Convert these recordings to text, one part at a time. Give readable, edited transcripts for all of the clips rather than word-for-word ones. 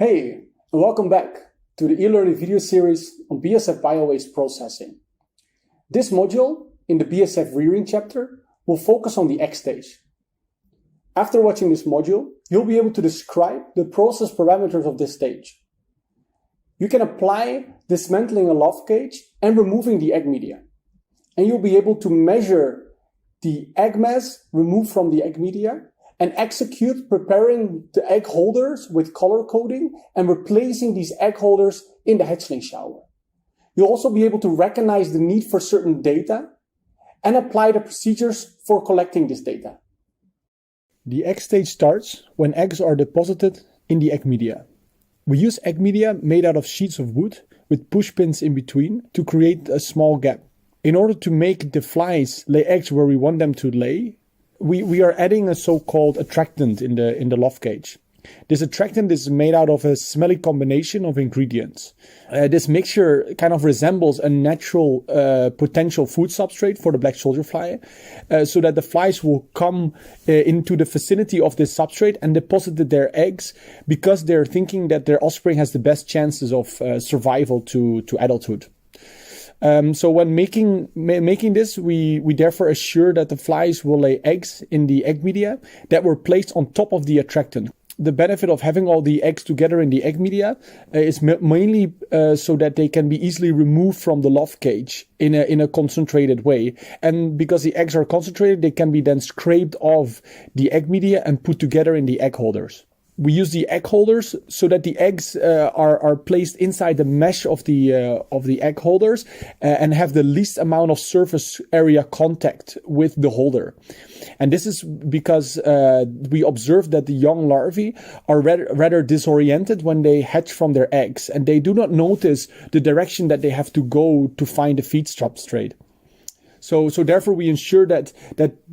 Hey, and welcome back to the e-learning video series on BSF bio-waste processing. This module in the BSF rearing chapter will focus on the egg stage. After watching this module, you'll be able to describe the process parameters of this stage. You can apply dismantling a loft cage and removing the egg media. And you'll be able to measure the egg mass removed from the egg media and execute preparing the egg holders with color coding and replacing these egg holders in the hatchling shower. You'll also be able to recognize the need for certain data and apply the procedures for collecting this data. The egg stage starts when eggs are deposited in the egg media. We use egg media made out of sheets of wood with push pins in between to create a small gap. In order to make the flies lay eggs where we want them to lay, we are adding a so-called attractant in the loft cage. This attractant is made out of a smelly combination of ingredients. This mixture kind of resembles a natural potential food substrate for the black soldier fly, so that the flies will come into the vicinity of this substrate and deposit their eggs because they're thinking that their offspring has the best chances of survival to adulthood. So when making this, we therefore assure that the flies will lay eggs in the egg media that were placed on top of the attractant. The benefit of having all the eggs together in the egg media is mainly so that they can be easily removed from the loft cage in a concentrated way. And because the eggs are concentrated, they can be then scraped off the egg media and put together in the egg holders. We use the egg holders so that the eggs are placed inside the mesh of the egg holders and have the least amount of surface area contact with the holder. And this is because we observe that the young larvae are rather disoriented when they hatch from their eggs, and they do not notice the direction that they have to go to find the feed substrate. So therefore we ensure that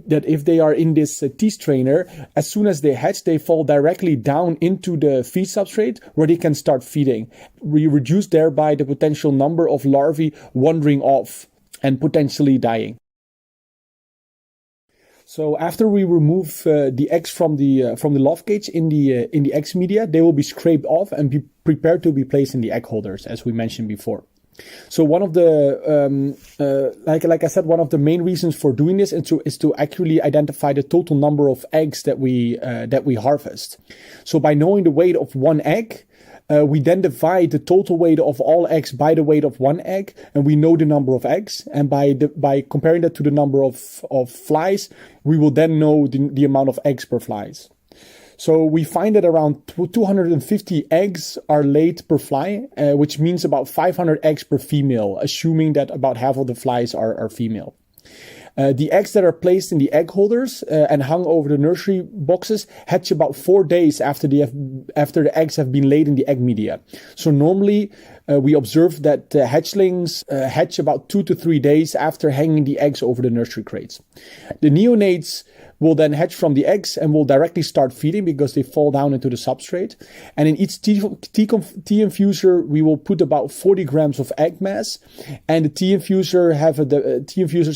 if they are in this teeth trainer, as soon as they hatch, they fall directly down into the feed substrate where they can start feeding. We reduce thereby the potential number of larvae wandering off and potentially dying. So after we remove the eggs from the loft cage in the eggs media, they will be scraped off and be prepared to be placed in the egg holders, as we mentioned before. So one of the, like I said, one of the main reasons for doing this is to accurately identify the total number of eggs that we harvest. So by knowing the weight of one egg, we then divide the total weight of all eggs by the weight of one egg, and we know the number of eggs. And by comparing that to the number of flies, we will then know the amount of eggs per flies. So we find that around 250 eggs are laid per fly, which means about 500 eggs per female, assuming that about half of the flies are female. The eggs that are placed in the egg holders and hung over the nursery boxes hatch about 4 days after the eggs have been laid in the egg media. So normally we observe that hatchlings hatch about 2 to 3 days after hanging the eggs over the nursery crates. The neonates will then hatch from the eggs and will directly start feeding because they fall down into the substrate. And in each tea infuser, we will put about 40 grams of egg mass. And the tea infusers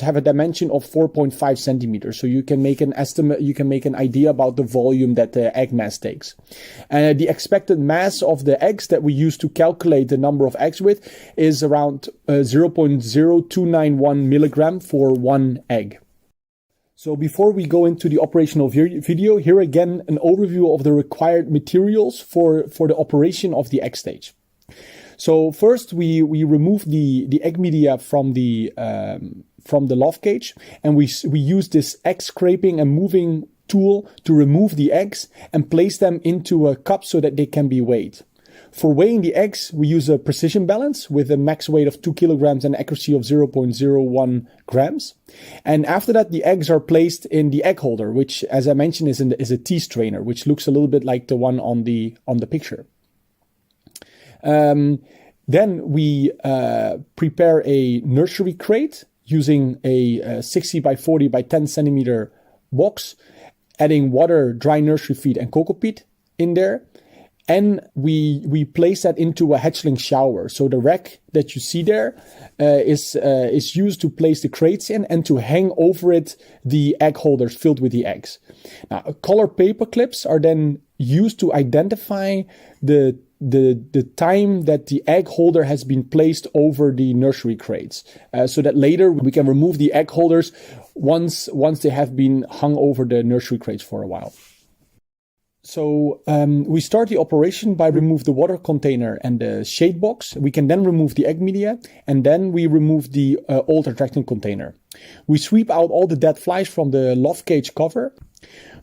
have a dimension of 4.5 centimeters. So you can make an estimate, you can make an idea about the volume that the egg mass takes. And the expected mass of the eggs that we use to calculate the number of eggs with is around 0.0291 milligram for one egg. So before we go into the operational video, here again an overview of the required materials for the operation of the egg stage. So first we remove the egg media from the loft cage, and we use this egg scraping and moving tool to remove the eggs and place them into a cup so that they can be weighed. For weighing the eggs, we use a precision balance with a max weight of 2 kilograms and accuracy of 0.01 grams. And after that, the eggs are placed in the egg holder, which, as I mentioned, is a teeth strainer, which looks a little bit like the one on the picture. Then we prepare a nursery crate using a 60 by 40 by 10 centimeter box, adding water, dry nursery feed, and cocoa peat in there. And we place that into a hatchling shower. So the rack that you see there is used to place the crates in and to hang over it the egg holders filled with the eggs. Now, color paper clips are then used to identify the the time that the egg holder has been placed over the nursery crates, so that later we can remove the egg holders once they have been hung over the nursery crates for a while. So we start the operation by remove the water container and the shade box. We can then remove the egg media, and then we remove the old attractant container. We sweep out all the dead flies from the loft cage cover.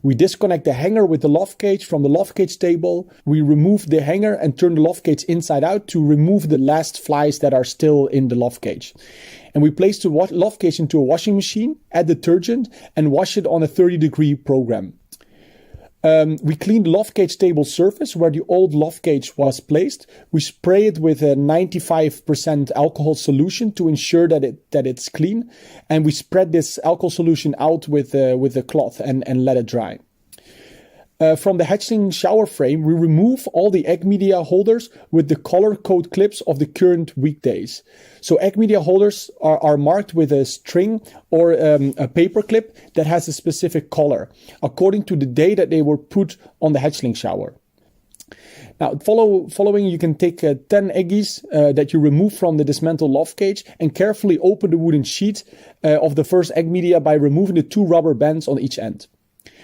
We disconnect the hanger with the loft cage from the loft cage table. We remove the hanger and turn the loft cage inside out to remove the last flies that are still in the loft cage. And we place the loft cage into a washing machine, add detergent, and wash it on a 30-degree program. We clean the loft cage table surface where the old loft cage was placed. We spray it with a 95% alcohol solution to ensure that it's clean. And we spread this alcohol solution out with a cloth and let it dry. From the hatchling shower frame, we remove all the egg media holders with the color code clips of the current weekdays. So egg media holders are marked with a string or a paper clip that has a specific color, according to the day that they were put on the hatchling shower. Now, following, you can take 10 eggies that you remove from the dismantled loft cage and carefully open the wooden sheet of the first egg media by removing the 2 rubber bands on each end.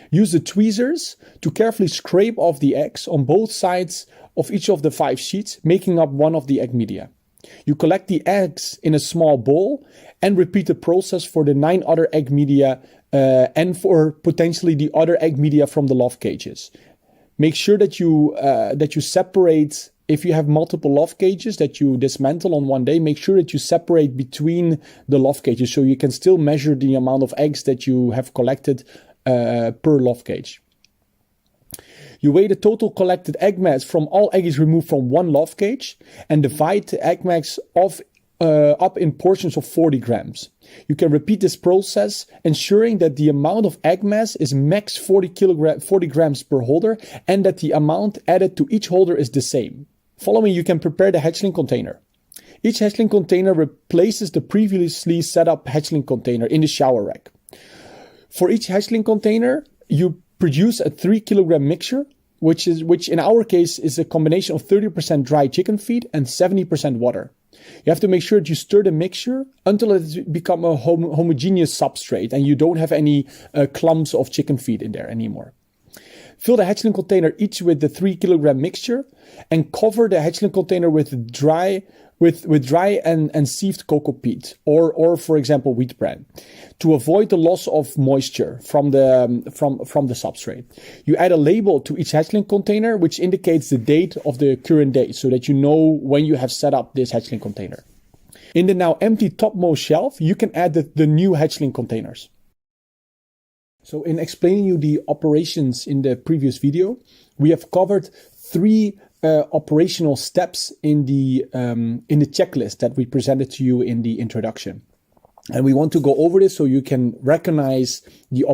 Use the tweezers to carefully scrape off the eggs on both sides of each of the 5 sheets, making up one of the egg media. You collect the eggs in a small bowl and repeat the process for the 9 other egg media and for potentially the other egg media from the loft cages. Make sure that you separate. If you have multiple loft cages that you dismantle on one day, make sure that you separate between the loft cages so you can still measure the amount of eggs that you have collected per loft cage. You weigh the total collected egg mass from all eggs removed from one loft cage and divide the egg mass up in portions of 40 grams. You can repeat this process, ensuring that the amount of egg mass is max 40 grams per holder and that the amount added to each holder is the same. Following, you can prepare the hatchling container. Each hatchling container replaces the previously set up hatchling container in the shower rack. For each hatchling container, you produce a 3 kilogram mixture, which in our case is a combination of 30% dry chicken feed and 70% water. You have to make sure that you stir the mixture until it's become a homogeneous substrate and you don't have any clumps of chicken feed in there anymore. Fill the hatchling container each with the 3 kilogram mixture and cover the hatchling container with dry and sieved cocoa peat or for example wheat bran to avoid the loss of moisture from the substrate. You add a label to each hatchling container which indicates the date of the current day so that you know when you have set up this hatchling container. In the now empty topmost shelf, you can add the new hatchling containers. So in explaining you the operations in the previous video, we have covered 3 operational steps in the checklist that we presented to you in the introduction. And we want to go over this so you can recognize the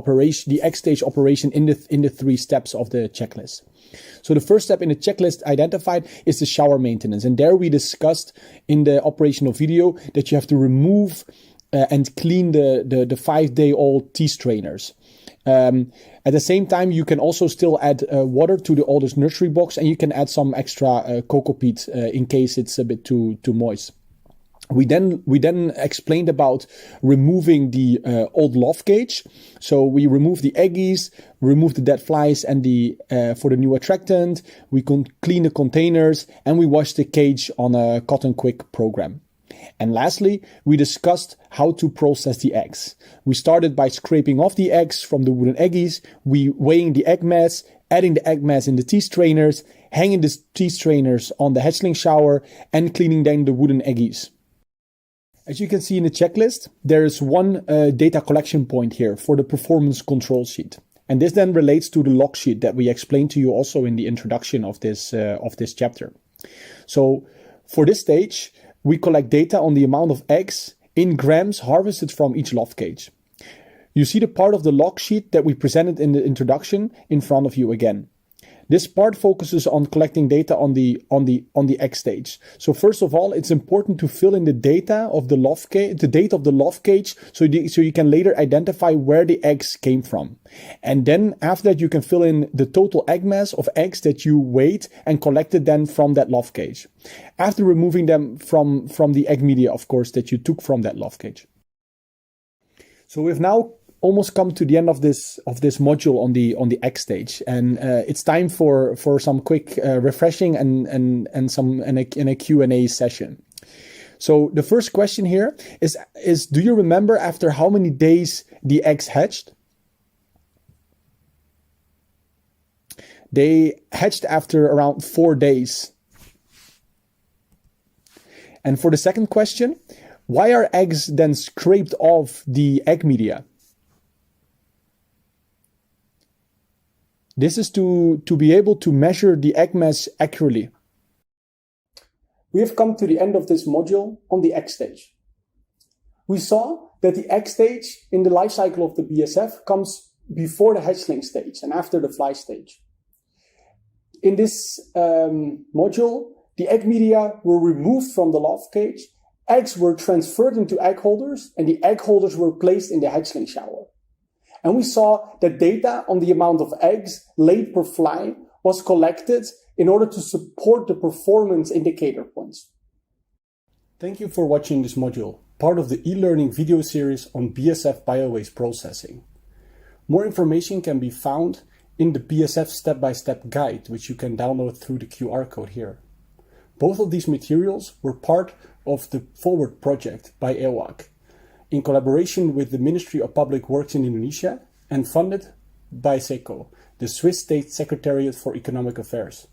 X stage operation in the 3 steps of the checklist. So the first step in the checklist identified is the shower maintenance. And there we discussed in the operational video that you have to remove and clean the 5-day-old tea strainers. At the same time, you can also still add water to the oldest nursery box, and you can add some extra cocoa peat in case it's a bit too moist. We then explained about removing the old loft cage. So we remove the eggies, remove the dead flies, and for the new attractant. We clean the containers, and we wash the cage on a cotton quick program. And lastly, we discussed how to process the eggs. We started by scraping off the eggs from the wooden eggies, weighing the egg mass, adding the egg mass in the tea strainers, hanging the tea strainers on the hatchling shower, and cleaning then the wooden eggies. As you can see in the checklist, there is one data collection point here for the performance control sheet. And this then relates to the log sheet that we explained to you also in the introduction of this chapter. So for this stage, we collect data on the amount of eggs in grams harvested from each loft cage. You see the part of the log sheet that we presented in the introduction in front of you again. This part focuses on collecting data on the egg stage. So first of all, it's important to fill in the data of the loft cage, the date of the loft cage, so you can later identify where the eggs came from. And then after that, you can fill in the total egg mass of eggs that you weighed and collected then from that loft cage. After removing them from the egg media, of course, that you took from that loft cage. So we've now almost come to the end of this module on the egg stage, and it's time for some quick refreshing and a Q&A session. So the first question here is do you remember after how many days the eggs hatched? They hatched after around 4 days. And for the second question, why are eggs then scraped off the egg media? This is to be able to measure the egg mass accurately. We have come to the end of this module on the egg stage. We saw that the egg stage in the life cycle of the BSF comes before the hatchling stage and after the fly stage. In this module, the egg media were removed from the loft cage, eggs were transferred into egg holders, and the egg holders were placed in the hatchling shower. And we saw that data on the amount of eggs laid per fly was collected in order to support the performance indicator points. Thank you for watching this module, part of the e-learning video series on BSF biowaste processing. More information can be found in the BSF step-by-step guide, which you can download through the QR code here. Both of these materials were part of the Forward project by EWAC, in collaboration with the Ministry of Public Works in Indonesia and funded by SECO, the Swiss State Secretariat for Economic Affairs.